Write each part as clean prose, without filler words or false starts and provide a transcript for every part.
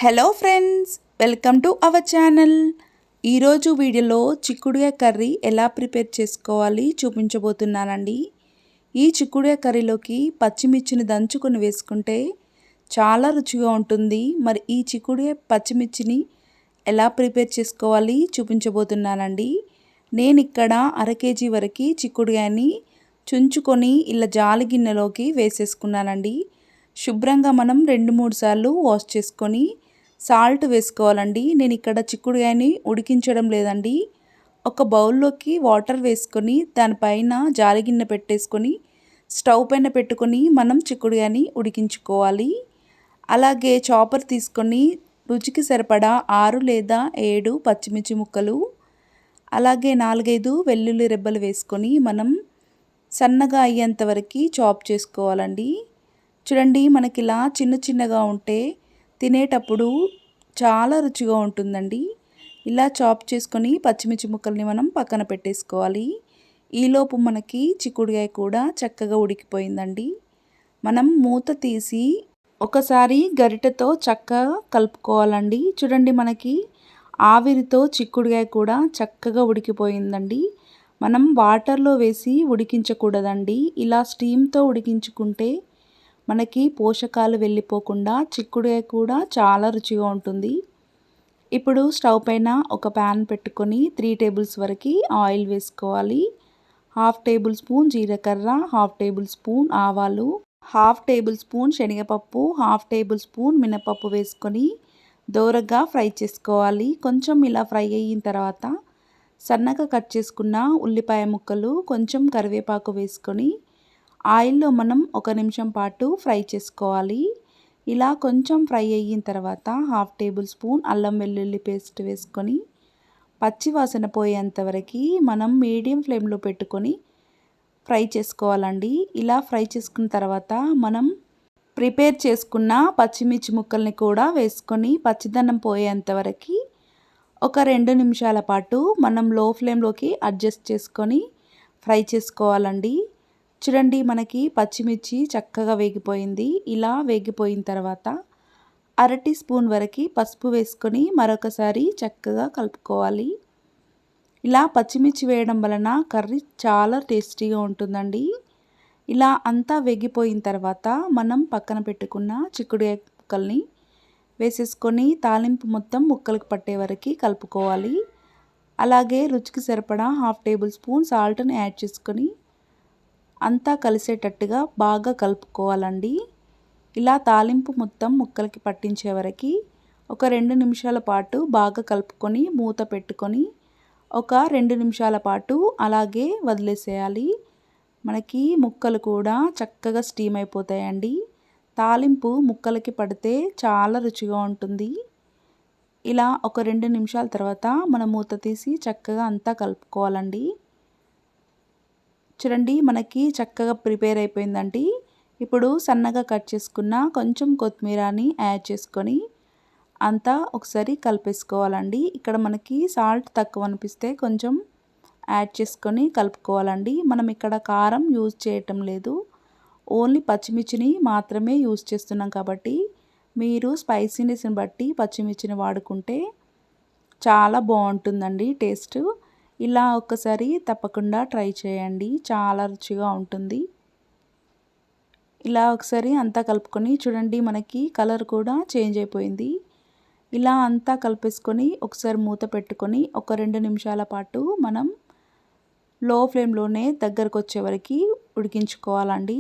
Hello friends, welcome to our channel. ఈరోజు వీడియోలో చిక్కుడుకాయ కర్రీ ఎలా ప్రిపేర్ చేసుకోవాలి చూపించబోతున్నానండి. ఈ చిక్కుడుకాయ కర్రీలోకి పచ్చిమిర్చిని దంచుకొని వేసుకుంటే చాలా రుచిగా ఉంటుంది. మరి ఈ చిక్కుడుకాయ పచ్చిమిర్చిని ఎలా ప్రిపేర్ చేసుకోవాలి చూపించబోతున్నానండి. నేను ఇక్కడ 1/2 kg వరకు చిక్కుడుకాయని చుంచుకొని ఇలా జాలి గిన్నెలోకి వేసేసుకున్నానండి. శుభ్రంగా మనం 2-3 సార్లు వాష్ చేసుకొని సాల్ట్ వేసుకోవాలండి. నేను ఇక్కడ చిక్కుడుకాయని ఉడికించడం లేదండి. ఒక బౌల్లోకి వాటర్ వేసుకొని దానిపైన జాలి గిన్నె పెట్టేసుకొని స్టవ్ పైన పెట్టుకొని మనం చిక్కుడుకాయని ఉడికించుకోవాలి. అలాగే చాపర్ తీసుకొని రుచికి సరిపడా 6 లేదా 7 పచ్చిమిర్చి ముక్కలు, అలాగే 4-5 వెల్లుల్లి రెబ్బలు వేసుకొని మనం సన్నగా అయ్యేంత వరకు చాప్ చేసుకోవాలండి. చూడండి, మనకి ఇలా చిన్న చిన్నగా ఉంటే తినేటప్పుడు చాలా రుచిగా ఉంటుందండి. ఇలా చాప్ చేసుకొని పచ్చిమిర్చి ముక్కల్ని మనం పక్కన పెట్టేసుకోవాలి. ఈలోపు మనకి చిక్కుడుకాయ కూడా చక్కగా ఉడికిపోయిందండి. మనం మూత తీసి ఒకసారి గరిటెతో చక్కగా కలుపుకోవాలండి. చూడండి, మనకి ఆవిరితో చిక్కుడుకాయ కూడా చక్కగా ఉడికిపోయిందండి. మనం వాటర్లో వేసి ఉడికించకూడదండి. ఇలా స్టీమ్తో ఉడికించుకుంటే మనకి పోషకాలు వెళ్ళిపోకుండా చిక్కుడుకాయ కూడా చాలా రుచిగా ఉంటుంది. ఇప్పుడు స్టవ్ పైన ఒక ప్యాన్ పెట్టుకొని 3 టేబుల్స్ వరకు ఆయిల్ వేసుకోవాలి. 1/2 టేబుల్ స్పూన్ జీలకర్ర, 1/2 టేబుల్ స్పూన్ ఆవాలు, 1/2 టేబుల్ స్పూన్ శనగపప్పు, 1/2 టేబుల్ స్పూన్ మినపప్పు వేసుకొని దోరగా ఫ్రై చేసుకోవాలి. కొంచెం ఇలా ఫ్రై అయిన తర్వాత సన్నగా కట్ చేసుకున్న ఉల్లిపాయ ముక్కలు, కొంచెం కరివేపాకు వేసుకొని ఆయిల్లో మనం 1 నిమిషం పాటు ఫ్రై చేసుకోవాలి. ఇలా కొంచెం ఫ్రై అయిన తర్వాత 1/2 టేబుల్ స్పూన్ అల్లం వెల్లుల్లి పేస్ట్ వేసుకొని పచ్చి వాసన పోయేంత వరకు మనం మీడియం ఫ్లేమ్లో పెట్టుకొని ఫ్రై చేసుకోవాలండి. ఇలా ఫ్రై చేసుకున్న తర్వాత మనం ప్రిపేర్ చేసుకున్న పచ్చిమిర్చి ముక్కల్ని కూడా వేసుకొని పచ్చిదనం పోయేంత వరకు ఒక 2 నిమిషాల పాటు మనం లో ఫ్లేమ్లోకి అడ్జస్ట్ చేసుకొని ఫ్రై చేసుకోవాలండి. చూడండి, మనకి పచ్చిమిర్చి చక్కగా వేగిపోయింది. ఇలా వేగిపోయిన తర్వాత 1/2 టీ స్పూన్ వరకు పసుపు వేసుకొని మరొకసారి చక్కగా కలుపుకోవాలి. ఇలా పచ్చిమిర్చి వేయడం వలన కర్రీ చాలా టేస్టీగా ఉంటుందండి. ఇలా అంతా వేగిపోయిన తర్వాత మనం పక్కన పెట్టుకున్న చిక్కుడుకాయ ముక్కల్ని వేసేసుకొని తాలింపు మొత్తం ముక్కలకు పట్టే వరకు కలుపుకోవాలి. అలాగే రుచికి సరిపడా 1/2 టేబుల్ స్పూన్ సాల్ట్ని యాడ్ చేసుకొని అంతా కలిసేటట్టుగా బాగా కలుపుకోవాలండి. ఇలా తాలింపు మొత్తం ముక్కలకి పట్టించే వరకు ఒక 2 నిమిషాల పాటు బాగా కలుపుకొని మూత పెట్టుకొని ఒక 2 నిమిషాల పాటు అలాగే వదిలేసేయాలి. మనకి ముక్కలు కూడా చక్కగా స్టీమ్ అయిపోతాయండి. తాలింపు ముక్కలకి పడితే చాలా రుచిగా ఉంటుంది. ఇలా ఒక 2 నిమిషాల తర్వాత మనం మూత తీసి చక్కగా అంతా కలుపుకోవాలండి. చూడండి, మనకి చక్కగా ప్రిపేర్ అయిపోయిందండి. ఇప్పుడు సన్నగా కట్ చేసుకున్న కొంచెం కొత్తిమీరని యాడ్ చేసుకొని అంతా ఒకసారి కలిపేసుకోవాలండి. ఇక్కడ మనకి సాల్ట్ తక్కువ అనిపిస్తే కొంచెం యాడ్ చేసుకొని కలుపుకోవాలండి. మనం ఇక్కడ కారం యూజ్ చేయటం లేదు, ఓన్లీ పచ్చిమిర్చిని మాత్రమే యూజ్ చేస్తున్నాం కాబట్టి మీరు స్పైసీనెస్ని బట్టి పచ్చిమిర్చిని వాడుకుంటే చాలా బాగుంటుందండి టేస్ట్. ఇలా ఒక్కసారి తప్పకుండా ట్రై చేయండి, చాలా రుచిగా ఉంటుంది. ఇలా ఒకసారి అంతా కలుపుకొని చూడండి, మనకి కలర్ కూడా చేంజ్ అయిపోయింది. ఇలా అంతా కలిపేసుకొని ఒకసారి మూత పెట్టుకొని ఒక 2 నిమిషాల పాటు మనం లో ఫ్లేమ్లోనే దగ్గరకు వచ్చే వరకు ఉడికించుకోవాలండి.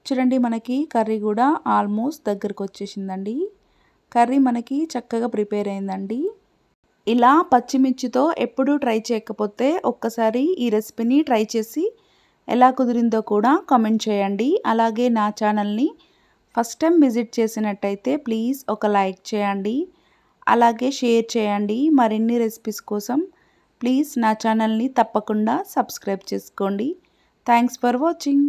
చూడండి, మనకి కర్రీ కూడా ఆల్మోస్ట్ దగ్గరకు వచ్చేసిందండి. కర్రీ మనకి చక్కగా ప్రిపేర్ అయిందండి. ఇలా పచ్చిమిర్చితో ఎప్పుడూ ట్రై చేయకపోతే ఒక్కసారి ఈ రెసిపీని ట్రై చేసి ఎలా కుదిరిందో కూడా కామెంట్ చేయండి. అలాగే నా ఛానల్ని ఫస్ట్ టైం విజిట్ చేసినట్టయితే ప్లీజ్ ఒక లైక్ చేయండి, అలాగే షేర్ చేయండి. మరిన్ని రెసిపీస్ కోసం ప్లీజ్ నా ఛానల్ని తప్పకుండా సబ్స్క్రైబ్ చేసుకోండి. Thanks for watching.